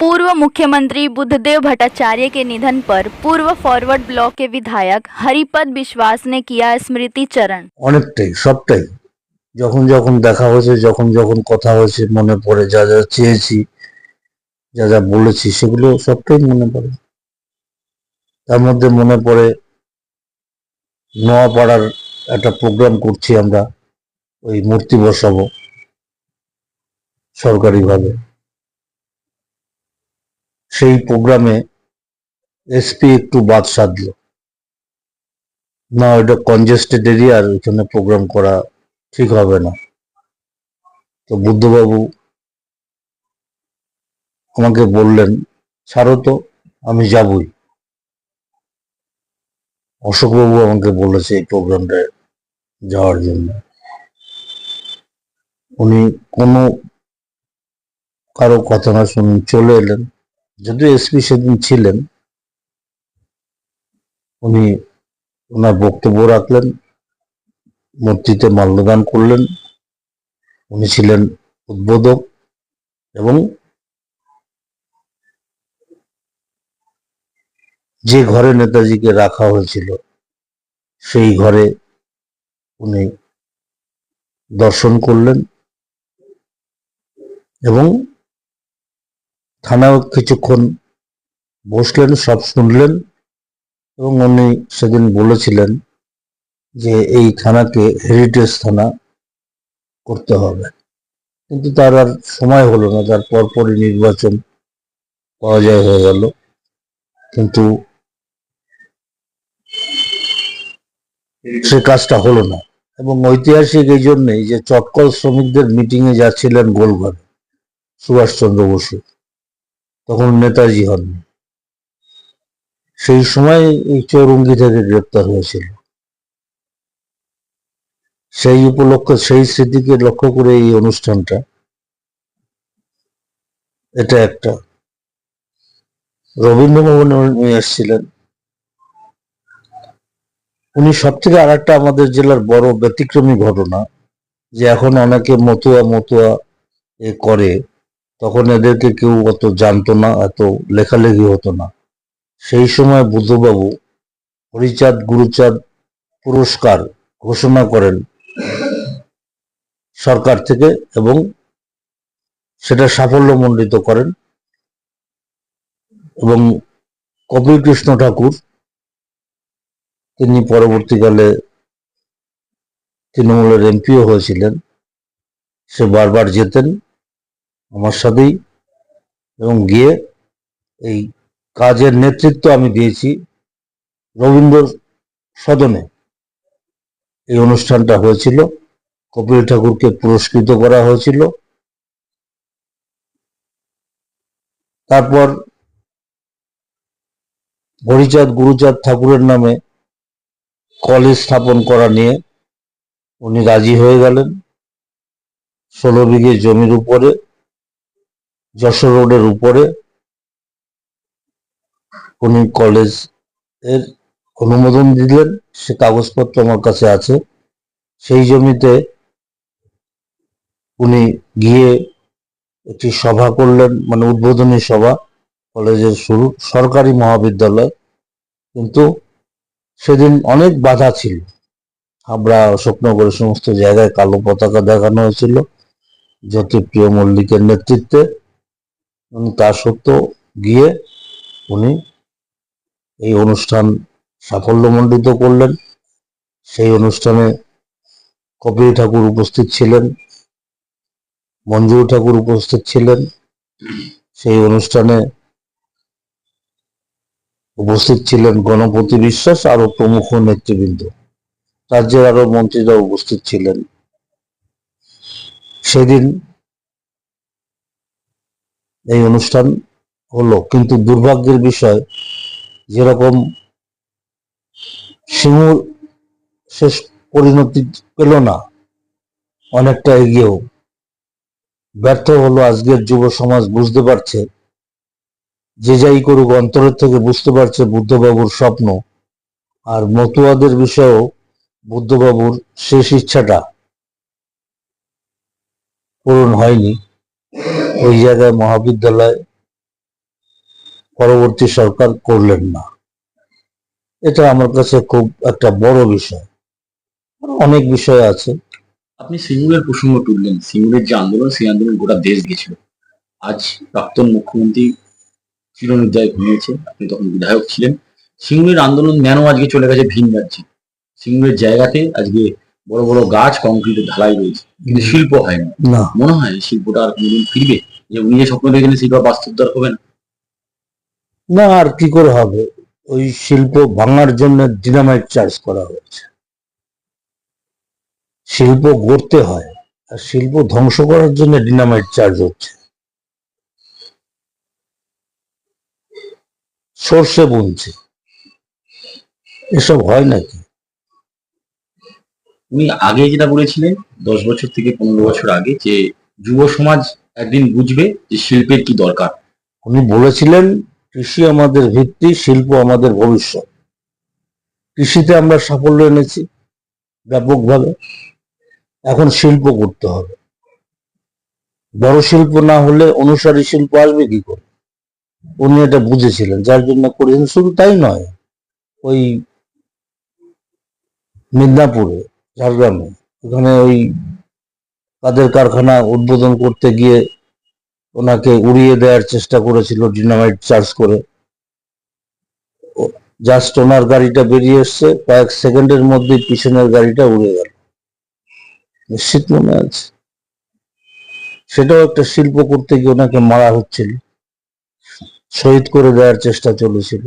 पूर्व मुख्यमंत्री बुद्धदेव भट्टाचार्य के निधन पर पूर्व फॉरवर्ड ब्लॉक के विधायक हरिपद विश्वास ने किया स्मृतिचरण। অনেকটাই সবটাই যখন যখন দেখা হয়েছে, যখন যখন কথা হয়েছে, মনে পড়ে যা যা চেয়েছি, যা যা বলেছি, সেগুলো সবটাই মনে পড়ে। তার মধ্যে মনে পড়ে নোয়াপাড়ার একটা প্রোগ্রাম করছি আমরা, ওই মূর্তি বসাবো সরকারিভাবে। সেই প্রোগ্রামে এসপি একটু বাদ সাধলো না, ওইটা কনজেস্টেড এরিয়া, আর ওইখানে প্রোগ্রাম করা ঠিক হবে না। তো বুদ্ধবাবু আমাকে বললেন, ছাড়ো তো, আমি যাবই। অশোকবাবু আমাকে বলেছে এই প্রোগ্রামটায় যাওয়ার জন্য। উনি কোনো কারো কথা না শুনে চলে এলেন। যদিও এসপি সেদিন ছিলেন, উনি ওনার বক্তব্য রাখলেন, মূর্তিতে মাল্যদান করলেন। উনি ছিলেন উদ্বোধক এবং যে ঘরে নেতাজিকে রাখা হয়েছিল সেই ঘরে উনি দর্শন করলেন এবং থানাও কিছুক্ষণ বসলেন, সব শুনলেন। এবং উনি সেদিন বলেছিলেন যে এই থানাকে হেরিটেজ থানা করতে হবে, কিন্তু তার আর সময় হলো না। তার পরপরই নির্বাচন পরাজয় হয়ে গেল। কিন্তু সে কাজটা হলো না। এবং ঐতিহাসিক এই জন্যই যে চটকল শ্রমিকদের মিটিং এ যাচ্ছিলেন গোলঘরে সুভাষচন্দ্র বসু, তখন নেতাজি হননি। সেই সময় এই চৌরঙ্গি থেকে গ্রেপ্তার হয়েছিল। সেই উপলক্ষে, সেই স্মৃতিকে লক্ষ্য করে এই অনুষ্ঠানটা। এটা একটা রবীন্দ্রভবনে উনি এসেছিলেন। উনি সব থেকে আর একটা আমাদের জেলার বড় ব্যতিক্রমী ঘটনা, যে এখন অনেকে মতুয়া মতুয়া করে, তখন এদেরকে কেউ অত জানতো না, এত লেখালেখি হতো না। সেই সময় বুদ্ধবাবু হরিচাঁদ গুরুচাঁদ পুরস্কার ঘোষণা করেন সরকার থেকে এবং সেটা সাফল্যমণ্ডিত করেন। এবং কপিল কৃষ্ণ ঠাকুর, তিনি পরবর্তীকালে তৃণমূলের এমপিও হয়েছিলেন, সে বারবার যেতেন আমার সাথেই, এবং গিয়ে এই কাজের নেতৃত্ব আমি দিয়েছি। রবীন্দ্র সদনে এই অনুষ্ঠানটা হয়েছিল, কপিল ঠাকুরকে পুরস্কৃত করা হয়েছিল। তারপর হরিচাঁদ গুরুচাঁদ ঠাকুরের নামে কলেজ স্থাপন করা নিয়ে উনি রাজি হয়ে গেলেন। 16 বিঘে জমির উপরে, যশোর রোডের উপরে উনি কলেজ এর অনুমোদন দিলেন। সে কাগজপত্র আমার কাছে আছে। সেই জমিতে উনি গিয়ে একটি সভা করলেন, মানে উদ্বোধনী সভা। কলেজের শুরু, সরকারি মহাবিদ্যালয়, কিন্তু সেদিন অনেক বাধা ছিল। হাবড়া, অশোকনগর, সমস্ত জায়গায় কালো পতাকা দেখানো হয়েছিল জ্যোতিপ্রিয় মল্লিকের নেতৃত্বে। তা সত্ত্বেও গিয়ে উনি এই অনুষ্ঠান সাফল্যমণ্ডিত করলেন। সেই অনুষ্ঠানে কপিল ঠাকুর উপস্থিত ছিলেন, মঞ্জুর ঠাকুর উপস্থিত ছিলেন। সেই অনুষ্ঠানে উপস্থিত ছিলেন গণপতি বিশ্বাস, আরো প্রমুখ নেতৃবৃন্দ, রাজ্যের আরো মন্ত্রীরা উপস্থিত ছিলেন। সেদিন এই অনুষ্ঠান হলো, কিন্তু দুর্ভাগ্যের বিষয়, যেরকম সিঙ্গুর শেষ পরিণতি পেল না, অনেকটা এগিয়েও ব্যর্থ হলো। আজকের যুব সমাজ বুঝতে পারছে, যে যাই করুক অন্তরের থেকে বুঝতে পারছে বুদ্ধবাবুর স্বপ্ন। আর মতুয়াদের বিষয়েও বুদ্ধবাবুর শেষ ইচ্ছাটা পূরণ হয়নি। ওই জায়গায় মহাবিদ্যালয় পরবর্তী সরকার করলেন না। এটা আমার কাছে খুব একটা বড় বিষয়। অনেক বিষয় আছে। আপনি সিঙ্গুরের প্রসঙ্গ তুললেন, সিঙ্গুরের যে আন্দোলন, সেই আন্দোলন গোটা দেশ গেছিল। আজ প্রাক্তন মুখ্যমন্ত্রী চিরনিদ্রায় ঘুমিয়েছে, আপনি তখন বিধায়ক ছিলেন। সিঙ্গুরের আন্দোলন কেন আজকে চলে গেছে ভিন রাজ্যে? সিঙ্গুরের জায়গাতে আজকে বড় বড় গাছ, কংক্রিটের ঢালাই রয়েছে, কিন্তু শিল্প হয় না। না, মনে হয় এই শিল্পটা আর কোনোদিন ফিরবে? যে উনি যে স্বপ্ন দেখেছেন শিল্প বাস্তবদার হবে না? না, আর কি করে হবে? ওই শিল্প ভাঙার জন্য ডিনামাইট চার্জ করা হয়েছে। শিল্প গড়তে হয়, আর শিল্প ধ্বংস করার জন্য ডিনামাইট চার্জ হচ্ছে। সর্ষে বুনছে, এসব হয় নাকি? উনি আগে যেটা বলেছিলেন 10 বছর থেকে 15 বছর আগে, যে যুব সমাজ একদিন বুঝবে যে শিল্পের কি দরকার। উনি বলেছিলেন কৃষি আমাদের ভিত্তি, শিল্প আমাদের ভবিষ্যৎ। কৃষিতে আমরা সাফল্য এনেছি ব্যাপকভাবে, এখন শিল্প করতে হবে। বড় শিল্প না হলে অনুসারী শিল্প আসবে কি করে? উনি এটা বুঝেছিলেন, যার জন্য করেছেন। শুধু তাই নয়, ওই মিদনাপুরে, ঝাড়গ্রামে, ওখানে ওই কাদের কারখানা উদ্বোধন করতে গিয়ে ওনাকে উড়িয়ে দেওয়ার চেষ্টা করেছিল ডিনামাইট চার্জ করে। জাস্ট ওনার গাড়িটা বেরিয়ে এসছে, কয়েক সেকেন্ডের মধ্যে পিছনের গাড়িটা উড়ে গেল। নিশ্চিত মনে আছে। সেটাও একটা শিল্প করতে গিয়ে ওনাকে মারা হচ্ছিল, শহীদ করে দেওয়ার চেষ্টা চলেছিল।